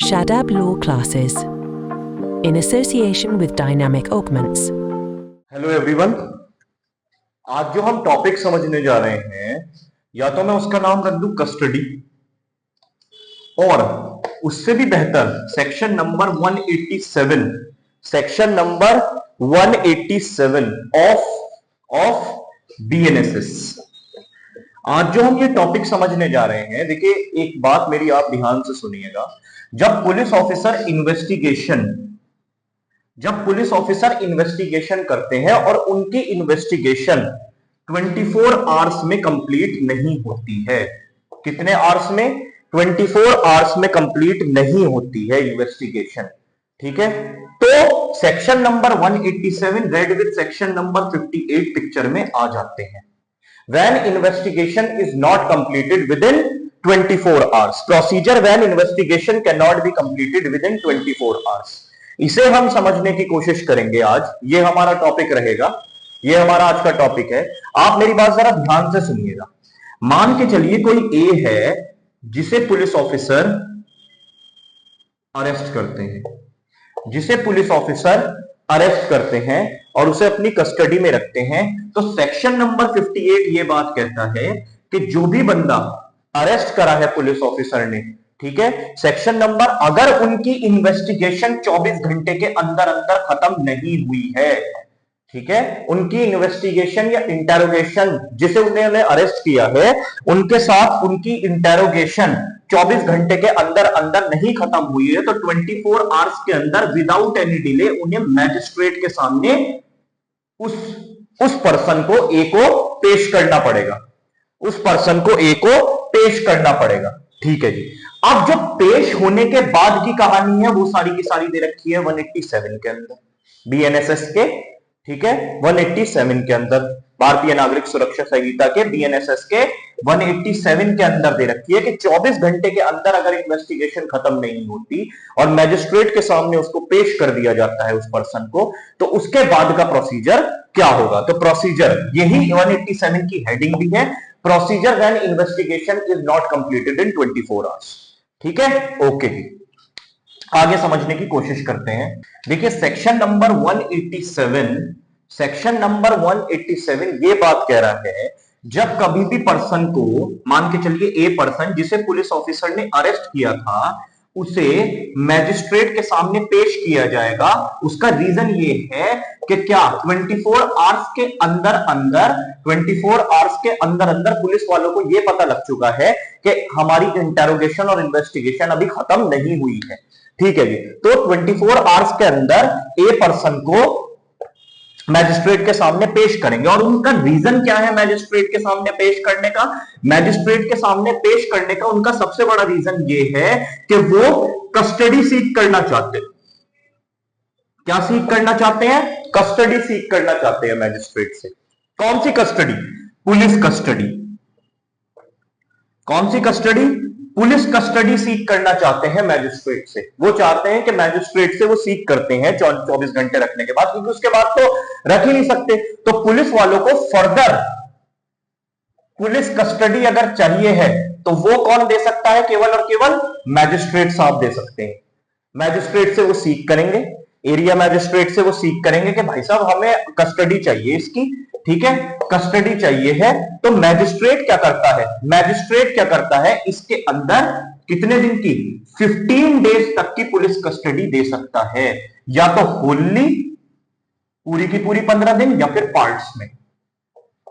Shadab Law Classes in association with Dynamic Augments. Hello everyone, आज जो हम topic समझने जा रहे हैं या तो मैं उसका नाम रख दूं कस्टडी, और उससे भी बेहतर सेक्शन नंबर 187 ऑफ बीएनएसएस। आज जो हम ये टॉपिक समझने जा रहे हैं, देखिए एक बात मेरी आप ध्यान से सुनिएगा। जब पुलिस ऑफिसर इन्वेस्टिगेशन करते हैं और उनकी इन्वेस्टिगेशन 24 आवर्स में कंप्लीट नहीं होती है, कितने आवर्स में? 24 आवर्स में कंप्लीट नहीं होती है इन्वेस्टिगेशन, ठीक है? तो section number 187 red with section number 58 picture में आ जाते हैं। When investigation is not completed within 24 hours, procedure when investigation cannot be completed within 24 hours, इसे हम समझने की कोशिश करेंगे आज। ये हमारा टॉपिक रहेगा, ये हमारा आज का टॉपिक है। आप मेरी बात जरा ध्यान से सुनिएगा। मान के चलिए कोई ए है जिसे पुलिस ऑफिसर अरेस्ट करते हैं, और उसे अपनी कस्टडी में रखते हैं। तो सेक्शन नंबर 58 ये बात कहता है कि जो भी बंदा अरेस्ट करा है पुलिस ऑफिसर ने, ठीक है, सेक्शन नंबर, अगर उनकी इन्वेस्टिगेशन 24 घंटे के अंदर अंदर खत्म नहीं हुई है, ठीक है, उनकी इन्वेस्टिगेशन या इंटेरोगेशन, जिसे उन्होंने अरेस्ट किया है उनके साथ उनकी इंटेरोगेशन 24 घंटे के अंदर अंदर नहीं खत्म हुई है, तो 24 आवर्स के अंदर विदाउट एनी डिले उन्हें मैजिस्ट्रेट के सामने उस पर्सन को ए को पेश करना पड़ेगा, ठीक है जी। अब जो पेश होने के बाद की कहानी है वो सारी की सारी दे रखी है 187 के अंदर, बीएनएसएस के, ठीक है, 187 के अंदर, भारतीय नागरिक सुरक्षा संहिता के बीएनएसएस के 187 के अंदर दे रखी है कि 24 घंटे के अंदर अगर इन्वेस्टिगेशन खत्म नहीं होती और मैजिस्ट्रेट के सामने उसको पेश कर दिया जाता है उस पर्सन को, तो उसके बाद का प्रोसीजर क्या होगा। तो प्रोसीजर, यही 187 की हेडिंग भी है, procedure when investigation is not completed in 24 hours, ठीक है, ओके जी। आगे समझने की कोशिश करते हैं। देखिए सेक्शन नंबर 187 ये बात कह रहा है, जब कभी भी पर्सन को, मान के चलिए ए पर्सन जिसे पुलिस ऑफिसर ने अरेस्ट किया था, उसे मैजिस्ट्रेट के सामने पेश किया जाएगा। उसका रीजन ये है कि क्या 24 आवर्स के अंदर पुलिस वालों को ये पता लग चुका है कि हमारी इंटेरोगेशन और इन्वेस्टिगेशन अभी खत्म नहीं हुई है, ठीक है जी। तो 24 आवर्स के अंदर ए पर्सन को मैजिस्ट्रेट के सामने पेश करेंगे। और उनका रीजन क्या है मैजिस्ट्रेट के सामने पेश करने का? मैजिस्ट्रेट के सामने पेश करने का उनका सबसे बड़ा रीजन ये है कि वो कस्टडी सीख करना चाहते हैं। क्या सीख करना चाहते हैं? कस्टडी सीख करना चाहते हैं मैजिस्ट्रेट से। कौन सी कस्टडी? Police custody. कौन सी कस्टडी? पुलिस कस्टडी सीख करना चाहते हैं मैजिस्ट्रेट से। वो चाहते हैं कि मैजिस्ट्रेट से वो सीख करते हैं 24 घंटे रखने के बाद, क्योंकि उसके बाद तो रख ही नहीं सकते। तो पुलिस वालों को फर्दर पुलिस कस्टडी अगर चाहिए है तो वो कौन दे सकता है? केवल और केवल मैजिस्ट्रेट साहब दे सकते हैं। मैजिस्ट्रेट से वो सीख करेंगे, एरिया मैजिस्ट्रेट से वो सीख करेंगे कि भाई साहब हमें कस्टडी चाहिए इसकी, ठीक है, कस्टडी चाहिए है। तो मैजिस्ट्रेट क्या करता है? इसके अंदर कितने दिन की? 15 डेज तक की पुलिस कस्टडी दे सकता है, या तो होली पूरी की पूरी 15 दिन, या फिर पार्ट्स में,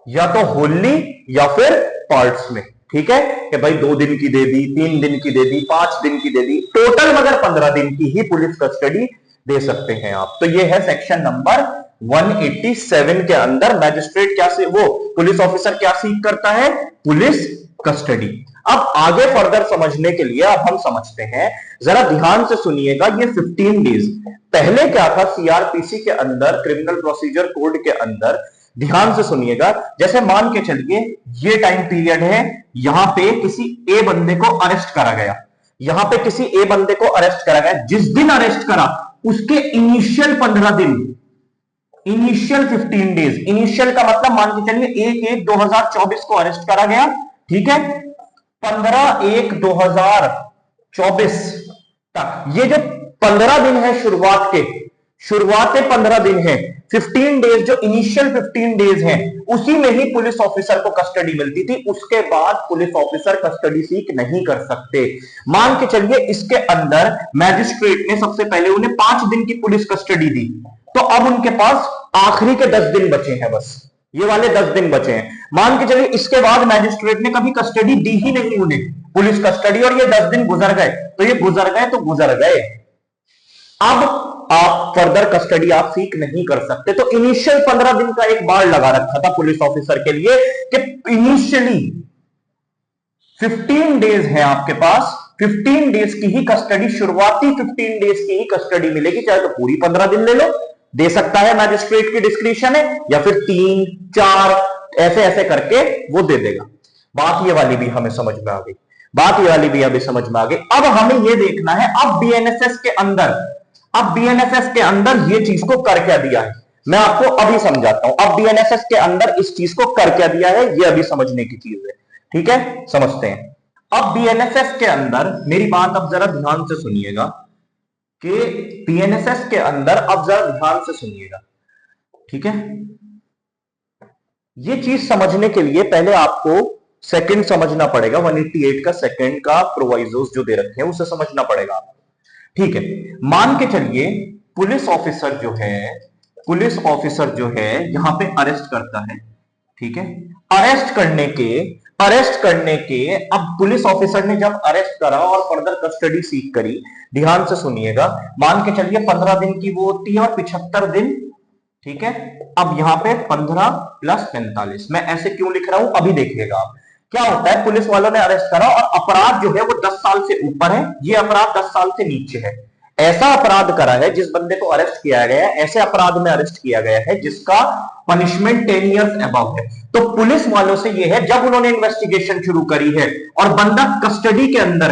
या तो होली या फिर पार्ट्स में, ठीक है, कि भाई 2 दिन की दे दी, 3 दिन की दे दी, 5 दिन की दे दी, टोटल मगर 15 दिन की ही पुलिस कस्टडी दे सकते हैं आप। तो ये है सेक्शन नंबर 187 के अंदर मैजिस्ट्रेट क्या से, वो पुलिस ऑफिसर क्या सीख करता है? Police custody. अब आगे फर्दर समझने के लिए अब हम समझते हैं, जरा ध्यान से सुनिएगा। ये 15 डेज पहले क्या था सीआरपीसी के अंदर, क्रिमिनल प्रोसीजर कोड के अंदर, ध्यान से सुनिएगा। जैसे मान के चलिए ये टाइम पीरियड है, यहां पे किसी ए बंदे को अरेस्ट करा गया, जिस दिन अरेस्ट करा उसके इनिशियल 15 दिन, इनिशियल 15 डेज, इनिशियल का मतलब मान के चलिए 1/1/2024 को अरेस्ट करा गया, ठीक है, 15/1/2024 तक, ये जो 15 दिन है शुरुआत के 15 दिन है, 15 डेज जो इनिशियल 15 डेज हैं, उसी में ही पुलिस ऑफिसर को कस्टडी मिलती थी। उसके बाद पुलिस ऑफिसर कस्टडी सीक नहीं कर सकते। मान के चलिए इसके अंदर मैजिस्ट्रेट ने सबसे पहले उन्हें 5 दिन की पुलिस कस्टडी दी, तो अब उनके पास आखिरी के 10 दिन बचे हैं, बस ये वाले 10 दिन बचे हैं। मान के चलिए इसके बाद मैजिस्ट्रेट ने कभी कस्टडी दी ही नहीं उन्हें, पुलिस कस्टडी, और ये 10 दिन गुजर गए, तो ये गुजर गए तो गुजर गए। अब आप फर्दर कस्टडी आप सीख नहीं कर सकते। तो इनिशियल 15 दिन का एक बार लगा रखा था पुलिस ऑफिसर के लिए कि इनिशियली 15 डेज है आपके पास, 15 डेज की ही कस्टडी, शुरुआती 15 डेज की ही कस्टडी मिलेगी, चाहे तो पूरी 15 दिन ले लो, दे सकता है, मैजिस्ट्रेट की डिस्क्रिप्शन है, या फिर 3, 4 ऐसे ऐसे करके वो दे देगा। बात ये वाली भी हमें समझ में आ गई, बात ये वाली भी अभी समझ में आ गई। अब हमें ये देखना है अब बीएनएसएस के अंदर ये चीज को कर क्या दिया है, मैं आपको अभी समझाता हूं। अब बीएनएसएस के अंदर इस चीज को कर क्या दिया है, ये अभी समझने की चीज है, ठीक है, समझते हैं। अब बीएनएसएस के अंदर मेरी बात अब जरा ध्यान से सुनिएगा कि बीएनएसएस के अंदर अब जरा ध्यान से सुनिएगा, ठीक है। ये चीज समझने के लिए पहले आपको सेकंड समझना पड़ेगा, 188 का सेकंड का प्रोवाइजोस जो दे रखे हैं उसे समझना पड़ेगा, ठीक है। मान के चलिए पुलिस ऑफिसर जो है यहां पे अरेस्ट करता है, ठीक है। अरेस्ट करने के अब पुलिस ऑफिसर ने जब अरेस्ट करा और फर्दर कस्टडी सीख करी, ध्यान से सुनिएगा, मान के चलिए 15 दिन की वो होती है और 75 दिन, ठीक है। अब यहां पे 15 + 45, मैं ऐसे क्यों लिख रहा हूं अभी देखिएगा आप। क्या होता है, पुलिस वालों ने अरेस्ट करा और अपराध जो है वो 10 साल से ऊपर है, ये अपराध 10 साल से नीचे है। ऐसा अपराध करा है, जिस बंदे को अरेस्ट किया गया है ऐसे अपराध में अरेस्ट किया गया है जिसका पनिशमेंट 10 इयर्स अबव है। तो पुलिस वालों से ये है, जब उन्होंने इन्वेस्टिगेशन शुरू करी है और बंदा कस्टडी के अंदर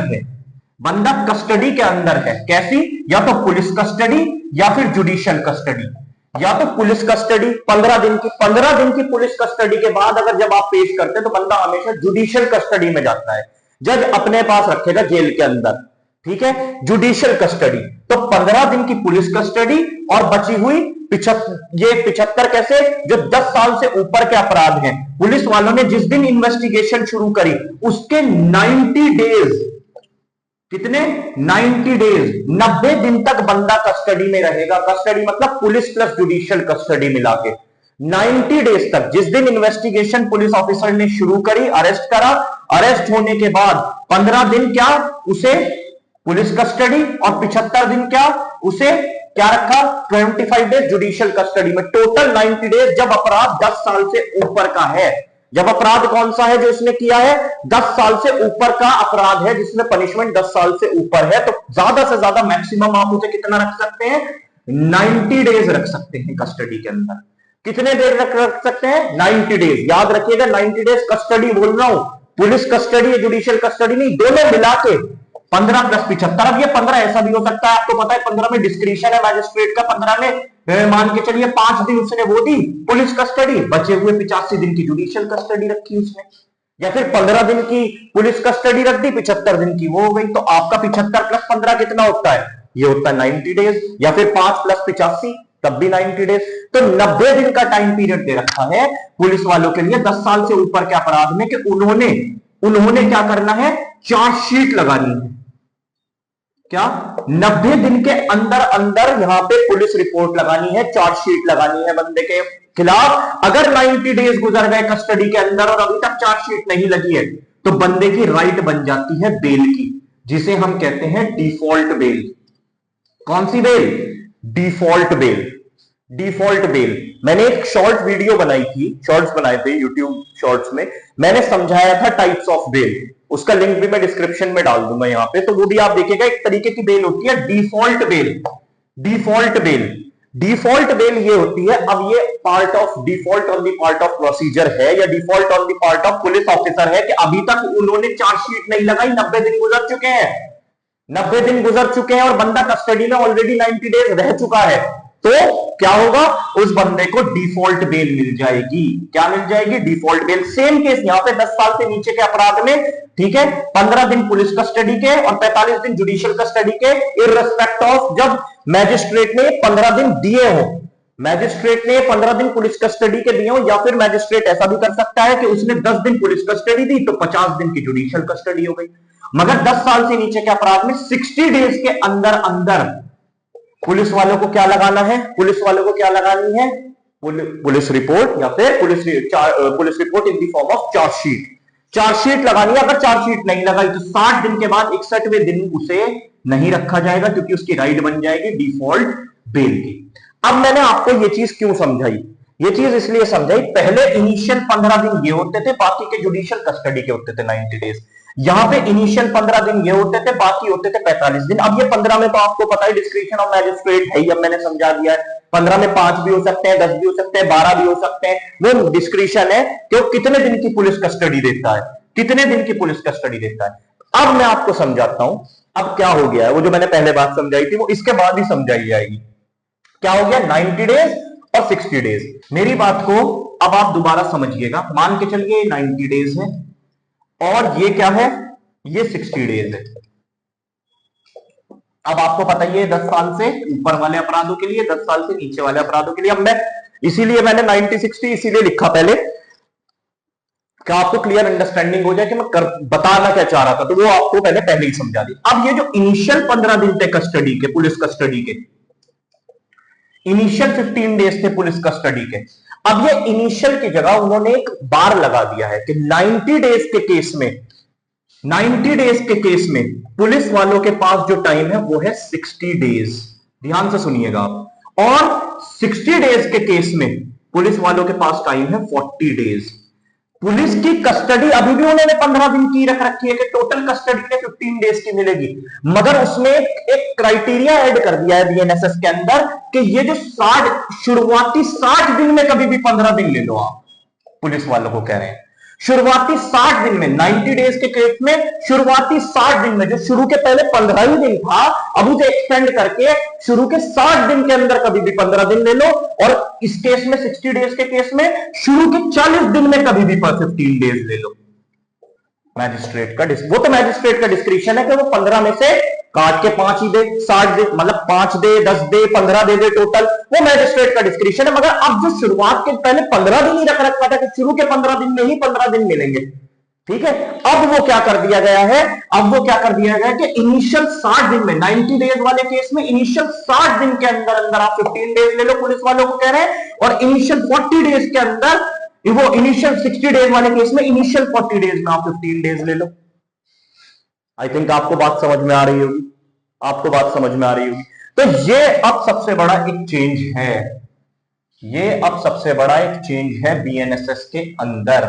है, कैसी, या तो पुलिस कस्टडी या फिर जुडिशियल कस्टडी, या तो पुलिस कस्टडी 15 दिन की पुलिस कस्टडी के बाद अगर जब आप पेश करते हैं तो बंदा हमेशा जुडिशियल कस्टडी में जाता है, जज अपने पास रखेगा जेल के अंदर, ठीक है, जुडिशियल कस्टडी। तो 15 दिन की पुलिस कस्टडी और बची हुई 75 कैसे, जो 10 साल से ऊपर के अपराध हैं। पुलिस वालों ने जिस दिन इन्वेस्टिगेशन शुरू करी उसके 90 डेज, कितने, 90 डेज, 90 दिन तक बंदा कस्टडी में रहेगा। कस्टडी मतलब पुलिस प्लस जुडिशियल कस्टडी मिला के 90 डेज तक, जिस दिन इन्वेस्टिगेशन पुलिस ऑफिसर ने शुरू करी, अरेस्ट करा, अरेस्ट होने के बाद 15 दिन क्या उसे पुलिस कस्टडी और 75 दिन क्या उसे क्या रखा, 25 डेज जुडिशियल कस्टडी में, टोटल 90 डेज। जब अपराध 10 साल से ऊपर का है, जब अपराध कौन सा है जो इसने किया है, 10 साल से ऊपर का अपराध है जिसमें पनिशमेंट 10 साल से ऊपर है, तो ज्यादा से ज्यादा मैक्सिमम आप उसे कितना रख सकते हैं, 90 डेज रख सकते हैं कस्टडी के अंदर। कितने देर रख सकते हैं, 90 डेज। याद रखिएगा 90 डेज कस्टडी बोल रहा हूं, पुलिस कस्टडी या जुडिशियल कस्टडी नहीं, दोनों मिला के 15 + 75। अब ये 15 ऐसा भी हो सकता है, आपको पता है 15 में डिस्क्रिशन है मैजिस्ट्रेट का, 15 में मान के चलिए 5 दिन उसने वो दी पुलिस कस्टडी, बचे हुए 85 दिन की जुडिशियल कस्टडी रखी उसने, या फिर 15 दिन की पुलिस कस्टडी रख दी, 75 दिन की वो हो गई। तो आपका 75 + 15 कितना होता है, ये होता है 90 डेज, या फिर 5 + 85 तब भी 90 डेज। तो 90 दिन का टाइम पीरियड दे रखा है पुलिस वालों के लिए 10 साल से ऊपर के अपराध में कि उन्होंने क्या करना है, चार्जशीट लगानी है। क्या 90 दिन के अंदर यहां पे पुलिस रिपोर्ट लगानी है, चार्जशीट लगानी है बंदे के खिलाफ। अगर 90 डेज गुजर गए कस्टडी के अंदर और अभी तक चार्जशीट नहीं लगी है तो बंदे की राइट बन जाती है बेल की, जिसे हम कहते हैं डिफॉल्ट बेल। कौन सी bell, default bell. Default bell मैंने एक शॉर्ट वीडियो बनाई थी, शॉर्ट्स बनाए थे यूट्यूब शॉर्ट्स में, मैंने समझाया था टाइप्स ऑफ बेल, उसका लिंक भी मैं डिस्क्रिप्शन में डाल दूंगा यहां पे, तो वो भी आप देखिएगा। एक तरीके की बेल होती है डिफॉल्ट बेल। डिफॉल्ट बेल ये होती है, अब ये part of default on the part of procedure है या default on the part of police officer है कि अभी तक उन्होंने चार्जशीट नहीं लगाई, 90 दिन गुजर चुके हैं, 90 दिन गुजर चुके हैं और बंदा कस्टडी में ऑलरेडी 90 डेज रह चुका है। तो क्या होगा, उस बंदे को डिफॉल्ट बेल मिल जाएगी। क्या मिल जाएगी? Default bell. सेम केस यहां पे 10 साल से नीचे के अपराध में, ठीक है, 15 दिन पुलिस कस्टडी के और 45 दिन जुडिशियल कस्टडी के, इररिस्पेक्ट ऑफ जब मैजिस्ट्रेट ने 15 दिन दिए हो, मैजिस्ट्रेट ने 15 दिन पुलिस कस्टडी के दिए हो, या फिर मैजिस्ट्रेट ऐसा भी कर सकता है कि उसने 10 दिन पुलिस कस्टडी दी तो 50 दिन की जुडिशियल कस्टडी हो गई। मगर 10 साल से नीचे के अपराध में 60 डेज के अंदर अंदर पुलिस वालों को क्या लगाना है? पुलिस वालों को क्या लगानी है? पुलिस रिपोर्ट या फिर police report in the form of chargesheet. Chargesheet लगानी है। अगर चार्जशीट नहीं लगाई तो 60 दिन के बाद 61वें दिन उसे नहीं रखा जाएगा, क्योंकि उसकी राइट बन जाएगी डिफॉल्ट बेल की। अब मैंने आपको ये चीज क्यों समझाई? ये चीज इसलिए समझाई, पहले इनिशियल 15 दिन ये होते थे, बाकी के जुडिशियल कस्टडी के होते थे 90 डेज। यहां पे इनिशियल 15 दिन ये होते थे, बाकी होते थे 45 दिन। अब ये 15 में तो आपको पता है डिस्क्रिप्शन ऑफ मैजिस्ट्रेट है ही, अब मैंने समझा दिया है। 15 में 5 भी हो सकते हैं, 10 भी हो सकते हैं, 12 भी हो सकते हैं, वो डिस्क्रिप्शन है कि वो कितने दिन की पुलिस कस्टडी देता है, कितने दिन की पुलिस कस्टडी देता है। अब मैं आपको समझाता हूं अब क्या हो गया है। वो जो मैंने पहले बात समझाई थी वो इसके बाद ही समझाई जाएगी। क्या हो गया? 90 डेज और 60 डेज। मेरी बात को अब आप दोबारा समझिएगा। मान के चलिए 90 डेज है और ये क्या है? ये 60 डेज है। अब आपको पता ही है 10 साल से ऊपर वाले अपराधों के लिए, 10 साल से नीचे वाले अपराधों के लिए। अब मैं इसीलिए मैंने 90-60 इसीलिए लिखा पहले, क्या आपको क्लियर अंडरस्टैंडिंग हो जाए कि मैं बताना क्या चाह रहा था, तो वो आपको पहले ही समझा दी। अब ये जो इनिशियल 15 दिन थे कस्टडी के, पुलिस कस्टडी के, इनिशियल 15 डेज थे पुलिस कस्टडी के, अब ये इनिशियल की जगह उन्होंने एक बार लगा दिया है कि 90 डेज के केस में, 90 डेज के केस में पुलिस वालों के पास जो टाइम है वो है 60 डेज। ध्यान से सुनिएगा आप। और 60 डेज के केस में पुलिस वालों के पास टाइम है 40 डेज। पुलिस की कस्टडी अभी भी उन्होंने 15 दिन की रख रखी है कि टोटल कस्टडी ने 15 डेज की मिलेगी, मगर उसमें एक क्राइटेरिया ऐड कर दिया है बीएनएसएस के अंदर कि ये जो शुरुआती 60 दिन में कभी भी 15 दिन ले लो आप। पुलिस वालों को कह रहे हैं शुरुआती 60 दिन में, 90 डेज के केस में शुरुआती 60 दिन में, जो शुरू के पहले 15 ही दिन था, अब उसे एक्सटेंड करके शुरू के 60 दिन के अंदर कभी भी 15 दिन ले लो, और इस केस में 60 डेज के केस में शुरू के 40 दिन में कभी भी 15 डेज ले लो। मैजिस्ट्रेट का वो तो मैजिस्ट्रेट का डिस्क्रिप्शन है कि वो 15 में से काट के 5 ही दे, 60 दे, मतलब 5 दे, 10 दे, 15 दे दे टोटल, वो मैजिस्ट्रेट का डिस्क्रिप्शन है। मगर अब जो शुरुआत के पहले 15 दिन ही रख रखा था कि शुरू के 15 दिन में ही 15 दिन मिलेंगे, ठीक है, अब वो क्या कर दिया गया है? अब वो क्या कर दिया गया है कि इनिशियल 60 दिन में, 90 डेज वाले केस में इनिशियल 60 दिन के अंदर अंदर आप 15 डेज ले लो, पुलिस वालों को कह रहे हैं, और इनिशियल 40 डेज के अंदर, वो इनिशियल 60 डेज वाले केस में इनिशियल 40 डेज में आप 15 डेज ले लो। आई थिंक आपको बात समझ में आ रही होगी, आपको बात समझ में आ रही होगी। तो ये अब सबसे बड़ा एक चेंज है, ये अब सबसे बड़ा एक चेंज है बीएनएसएस के अंदर।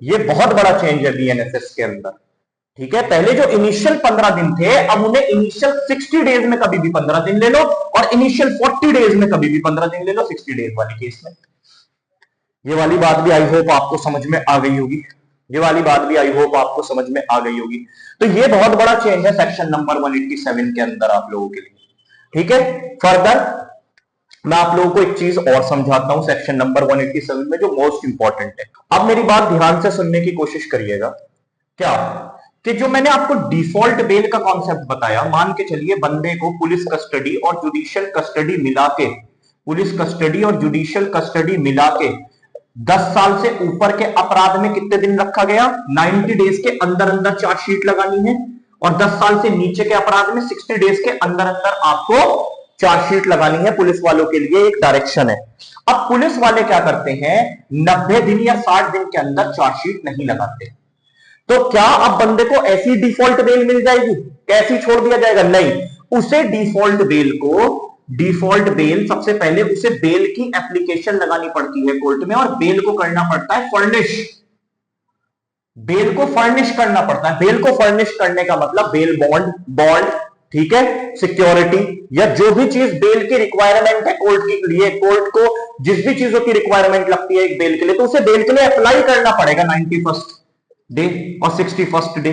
ये बहुत बड़ा चेंज है बीएनएसएस के अंदर, ठीक है। पहले जो इनिशियल 15 दिन थे, अब उन्हें इनिशियल 60 डेज में कभी भी 15 दिन ले लो, और इनिशियल 40 डेज में कभी भी 15 दिन ले लो 60 डेज वाले केस में। ये वाली बात भी आई होप आपको समझ में आ गई होगी, ये वाली बात भी आई होप आपको समझ में आ गई होगी। तो ये बहुत बड़ा चेंज है सेक्शन नंबर 187 के अंदर आप लोगों के लिए, ठीक है। फर्दर मैं आप लोगों को एक चीज और समझाता हूं सेक्शन नंबर 187 में जो मोस्ट इंपॉर्टेंट है। अब मेरी बात ध्यान से सुनने की कोशिश करिएगा। क्या कि जो मैंने आपको डिफॉल्ट बेल का कॉन्सेप्ट बताया, मान के चलिए बंदे को पुलिस कस्टडी और जुडिशियल कस्टडी मिला के, पुलिस कस्टडी और जुडिशियल कस्टडी मिला के 10 साल से ऊपर के अपराध में कितने दिन रखा गया? 90 डेज के अंदर अंदर चार्जशीट लगानी है, और 10 साल से नीचे के अपराध में 60 डेज के अंदर अंदर आपको चार्जशीट लगानी है। पुलिस वालों के लिए एक डायरेक्शन है। अब पुलिस वाले क्या करते हैं? 90 दिन या 60 दिन के अंदर चार्जशीट नहीं लगाते, तो क्या अब बंदे को ऐसी डिफॉल्ट बेल मिल जाएगी? कैसी छोड़ दिया जाएगा? नहीं, उसे डिफॉल्ट बेल को, डिफॉल्ट बेल, सबसे पहले उसे बेल की एप्लीकेशन लगानी पड़ती है कोर्ट में, और बेल को करना पड़ता है फर्निश, बेल को फर्निश करना पड़ता है। बेल को फर्निश करने का मतलब बेल बॉन्ड, ठीक है, सिक्योरिटी, या जो भी चीज बेल की रिक्वायरमेंट है कोर्ट के लिए, कोर्ट को जिस भी चीजों की रिक्वायरमेंट लगती है एक बेल के लिए, तो उसे बेल के लिए अप्लाई करना पड़ेगा 91st डे और 61st डे।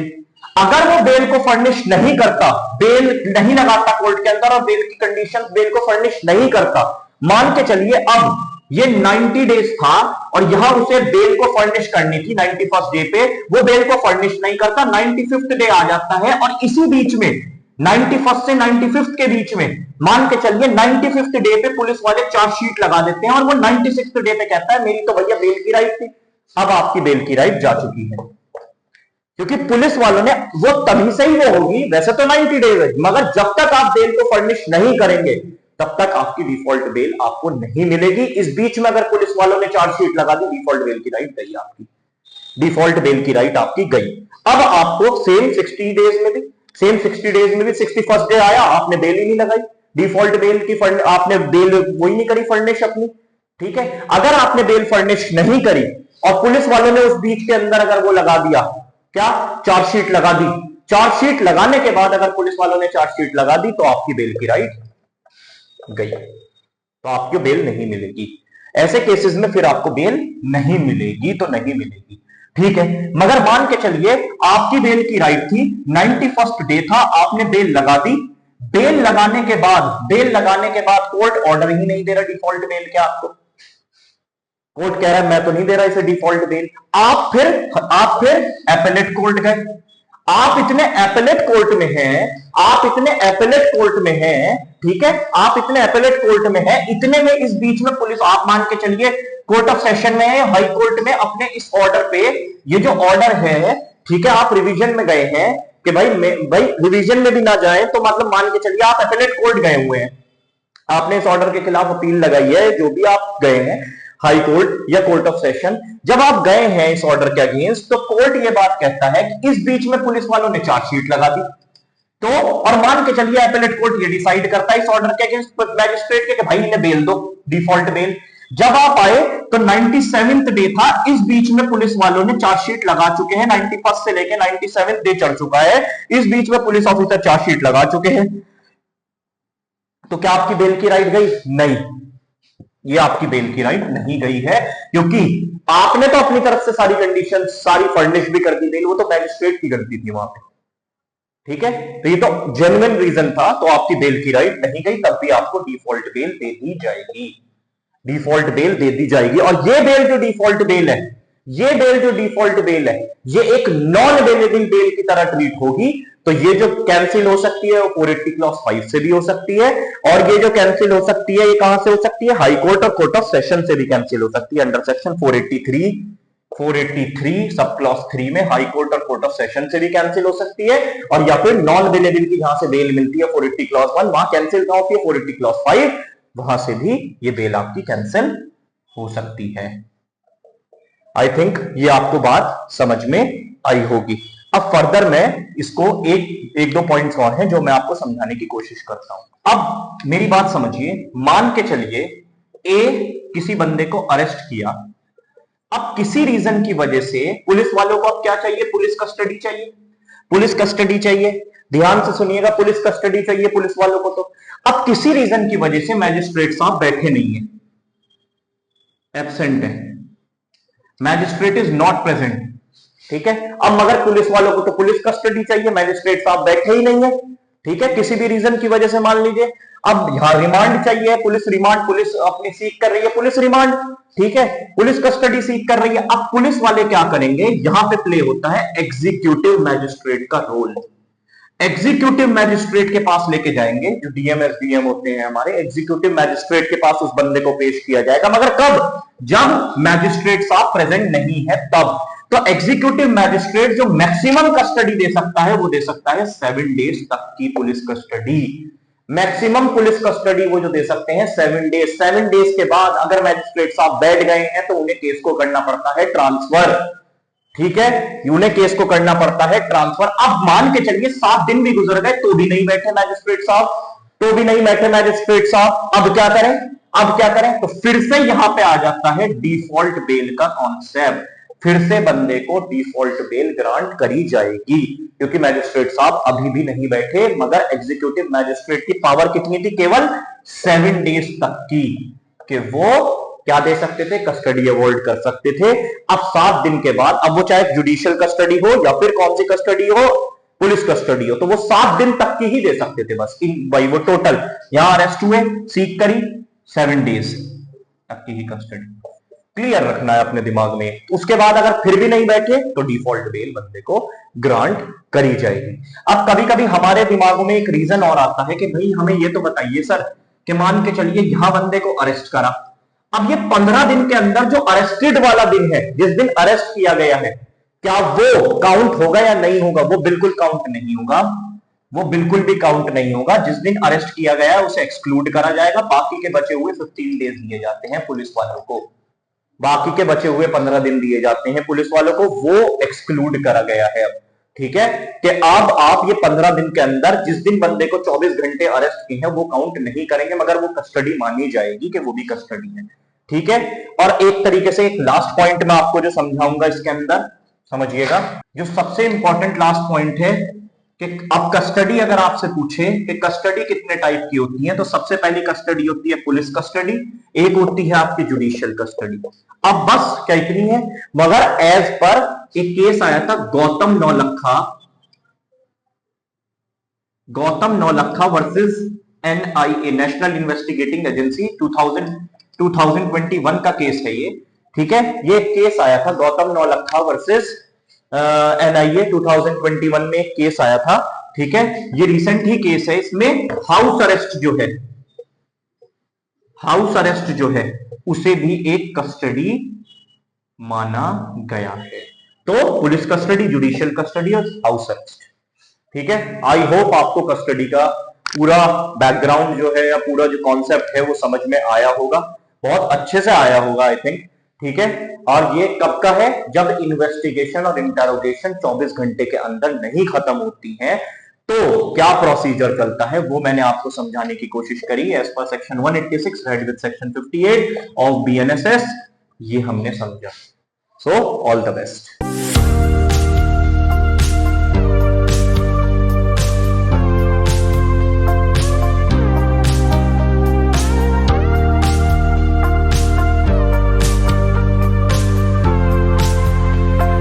अगर वो बेल को फर्निश नहीं करता, बेल नहीं लगाता कोर्ट के अंदर, और बेल की कंडीशन बेल को फर्निश नहीं करता, मान के चलिए अब ये 90 डेज था और यहां उसे बेल को फर्निश करनी थी 91st डे पे, वो बेल को फर्निश नहीं करता, 95th डे आ जाता है और इसी बीच में 91st से 95th के बीच में मान के चलिए 95th डे पे पुलिस वाले चार्जशीट लगा देते हैं और वो 96th डे पे कहता है मेरी तो भैया बेल की राइट थी। अब आपकी बेल की राइट जा चुकी है, क्योंकि पुलिस वालों ने, वो तभी से ही वो होगी, वैसे तो 90 डेज है, मगर जब तक आप बेल को फर्निश नहीं करेंगे तब तक आपकी डिफॉल्ट बेल आपको नहीं मिलेगी। इस बीच में अगर पुलिस वालों ने चार्जशीट लगा दी, डिफॉल्ट बेल की राइट गई आपकी, डिफॉल्ट बेल की राइट आपकी गई। अब आपको सेम 60 डेज में भी 61st डे आया, आपने बेल ही नहीं लगाई, डिफॉल्ट बेल की आपने बेल वही नहीं करी फर्निश अपनी, ठीक है। अगर आपने बेल फर्निश नहीं करी और पुलिस वालों ने उस बीच के अंदर अगर वो लगा दिया, क्या चार्जशीट लगा दी, चार्जशीट लगाने के बाद अगर पुलिस वालों ने चार्जशीट लगा दी तो आपकी बेल की राइट गई, तो आपको बेल नहीं मिलेगी। ऐसे केसेस में फिर आपको बेल नहीं मिलेगी तो नहीं मिलेगी, ठीक है। मगर मान के चलिए आपकी बेल की राइट थी, 91st डे था, आपने बेल लगा दी, बेल लगाने के बाद कोर्ट ऑर्डर ही नहीं दे रहा डिफॉल्ट बेल के आपको, कोर्ट कह रहा है मैं तो नहीं दे रहा इसे डिफॉल्ट बेल। आप फिर एपेलेट कोर्ट गए, आप इतने एपेलेट कोर्ट में हैं, ठीक है, आप इतने एपेलेट कोर्ट में हैं, इतने में इस बीच में पुलिस, आप मान के चलिए कोर्ट ऑफ सेशन में है, हाई कोर्ट में, अपने इस ऑर्डर पे, ये जो ऑर्डर है, ठीक है, आप रिवीजन में गए हैं कि भाई रिवीजन में भी ना जाए तो मतलब मान के चलिए आप एपेलेट कोर्ट गए हुए हैं, आपने इस ऑर्डर के खिलाफ अपील लगाई है, जो भी आप गए हैं हाई कोर्ट या कोर्ट ऑफ सेशन, जब आप गए हैं इस ऑर्डर के अगेंस्ट, तो कोर्ट ये बात कहता है कि इस बीच में पुलिस वालों ने चार्जशीट लगा दी, तो और मान के चलिए एपेलेट कोर्ट ये डिसाइड करता है इस ऑर्डर के अगेंस्ट मैजिस्ट्रेट के कि भाई इन्हें बेल दो, डिफॉल्ट बेल। जब आप आए तो 97th डे था, इस बीच में पुलिस वालों ने चार्जशीट लगा चुके हैं, 91st से लेकर 97th डे चढ़ चुका है, इस बीच में पुलिस ऑफिसर चार्जशीट लगा चुके हैं, तो क्या आपकी बेल की राइट गई? नहीं, ये आपकी बेल की राइट नहीं गई है, क्योंकि आपने तो अपनी तरफ से सारी कंडीशन सारी फर्निश भी कर दी बेल, वो तो मैजिस्ट्रेट की गलती थी वहां पे, ठीक है। तो ये तो जेन्युइन रीजन था, तो आपकी बेल की राइट नहीं गई, तब भी आपको डिफॉल्ट बेल दे दी जाएगी, डिफॉल्ट बेल दे दी जाएगी। और ये बेल जो डिफॉल्ट बेल है, ये एक नॉन अवेलेबल बेल की तरह ट्रीट होगी, तो ये जो कैंसिल हो सकती है वो 480 क्लॉज 5 से भी हो सकती है, और ये जो कैंसिल हो सकती है ये कहां से हो सकती है? हाई कोर्ट और कोर्ट ऑफ सेशन से भी कैंसिल हो सकती है, अंडर सेक्शन 483 सब क्लॉज 3 में हाई कोर्ट और कोर्ट ऑफ सेशन से भी कैंसिल हो सकती है, और या फिर नॉन अवेलेबल की जहां से बेल मिलती है 480 क्लॉज 1 वहां कैंसिल कहां होती है? 480 क्लॉज 5, वहां से भी ये बेल आपकी कैंसिल हो सकती है। आई थिंक ये आपको बात समझ में आई होगी। अब फर्दर मैं इसको एक दो पॉइंट्स और हैं जो मैं आपको समझाने की कोशिश करता हूं। अब मेरी बात समझिए, मान के चलिए ए किसी बंदे को अरेस्ट किया, अब किसी रीजन की वजह से पुलिस वालों को अब क्या चाहिए? पुलिस कस्टडी चाहिए, पुलिस कस्टडी चाहिए, ध्यान से सुनिएगा, पुलिस कस्टडी चाहिए पुलिस वालों को। तो अब किसी रीजन की वजह से मैजिस्ट्रेट साहब बैठे नहीं है, एब्सेंट है, मैजिस्ट्रेट इज नॉट प्रेजेंट, ठीक है। अब मगर पुलिस वालों को तो पुलिस कस्टडी चाहिए, मैजिस्ट्रेट साहब बैठे ही नहीं है, ठीक है, किसी भी रीजन की वजह से मान लीजिए। अब यहां रिमांड चाहिए, पुलिस रिमांड, पुलिस अपनी सीख कर रही है, पुलिस रिमांड, ठीक है, पुलिस कस्टडी सीख कर रही है। अब पुलिस वाले क्या करेंगे? यहां पे प्ले होता है एग्जीक्यूटिव मैजिस्ट्रेट का रोल। एग्जीक्यूटिव मैजिस्ट्रेट के पास लेके जाएंगे, जो डीएम एसडीएम होते हैं हमारे, एग्जीक्यूटिव मैजिस्ट्रेट के पास उस बंदे को पेश किया जाएगा, मगर कब? जब मैजिस्ट्रेट साहब प्रेजेंट नहीं है तब। तो एग्जीक्यूटिव मैजिस्ट्रेट जो मैक्सिमम कस्टडी दे सकता है वो दे सकता है 7 डेज तक की police custody. Maximum police custody वो जो दे सकते हैं 7 डेज। 7 डेज के बाद अगर मैजिस्ट्रेट साहब बैठ गए हैं तो उन्हें केस को करना पड़ता है ट्रांसफर, ठीक है, उन्हें केस को करना पड़ता है ट्रांसफर। अब मान के चलिए 7 दिन भी गुजर गए तो भी नहीं बैठे मैजिस्ट्रेट साहब, अब क्या करें? तो फिर से यहां पे आ जाता है डिफॉल्ट बेल का कॉन्सेप्ट, फिर से बंदे को डिफॉल्ट बेल ग्रांट करी जाएगी, क्योंकि मैजिस्ट्रेट साहब अभी भी नहीं बैठे, मगर एग्जीक्यूटिव मैजिस्ट्रेट की पावर कितनी थी? केवल 7 डेज तक की, कि वो क्या दे सकते थे? कस्टडी अवॉर्ड कर सकते थे। अब 7 दिन के बाद, अब वो चाहे जुडिशियल कस्टडी हो या फिर कौन सी कस्टडी हो, पुलिस कस्टडी हो, तो वो 7 दिन तक की ही दे सकते थे बस। भाई वो टोटल यहां अरेस्ट हुए, सीख करी, 7 डेज तक की ही कस्टडी। क्लियर रखना है अपने दिमाग में। उसके बाद अगर फिर भी नहीं बैठे तो डिफॉल्ट बेल बंदे को ग्रांट करी जाएगी। अब कभी कभी हमारे दिमागों में एक रीजन और आता है कि भाई हमें ये तो बताइए सर कि मान के चलिए यहां बंदे को अरेस्ट करा, अब ये 15 दिन के अंदर जो अरेस्टेड वाला दिन है, जिस दिन अरेस्ट किया गया है, क्या वो काउंट होगा या नहीं होगा? वो बिल्कुल काउंट नहीं होगा, वो बिल्कुल भी काउंट नहीं होगा। जिस दिन अरेस्ट किया गया है उसे एक्सक्लूड करा जाएगा। बाकी के बचे हुए 15 डेज दिए जाते हैं पुलिस वालों को, बाकी के बचे हुए 15 दिन दिए जाते हैं पुलिस वालों को, वो एक्सक्लूड करा गया है। अब ठीक है कि अब आप ये 15 दिन के अंदर जिस दिन बंदे को 24 घंटे अरेस्ट किए हैं वो काउंट नहीं करेंगे, मगर वो कस्टडी मानी जाएगी कि वो भी कस्टडी है। ठीक है। और एक तरीके से एक लास्ट पॉइंट मैं आपको जो समझाऊंगा इसके अंदर, समझिएगा, जो सबसे इंपॉर्टेंट लास्ट पॉइंट है कि अब कस्टडी अगर आपसे पूछे कि कस्टडी कितने टाइप की होती है, तो सबसे पहली कस्टडी होती है पुलिस कस्टडी, एक होती है आपकी जुडिशियल कस्टडी। अब बस क्या इतनी है, मगर एज पर एक केस आया था Gautam Naulakha versus NIA, national investigating agency, 2021 का केस है ये। ठीक है, ये केस आया था गौतम नौलखा वर्सेस एनआईए, 2021 में एक केस आया था। ठीक है, ये रिसेंट ही केस है। इसमें हाउस अरेस्ट जो है उसे भी एक कस्टडी माना गया है। तो पुलिस कस्टडी, जुडिशियल कस्टडी और हाउस अरेस्ट। ठीक है, आई होप आपको कस्टडी का पूरा बैकग्राउंड जो है या पूरा जो कॉन्सेप्ट है वो समझ में आया होगा, बहुत अच्छे से आया होगा आई थिंक। ठीक है, और ये कब का है? जब इन्वेस्टिगेशन और इंटरोगेशन 24 घंटे के अंदर नहीं खत्म होती है तो क्या प्रोसीजर चलता है, वो मैंने आपको समझाने की कोशिश करी as per section 186 read with section 58 of BNSS, ये हमने समझा। So all the best.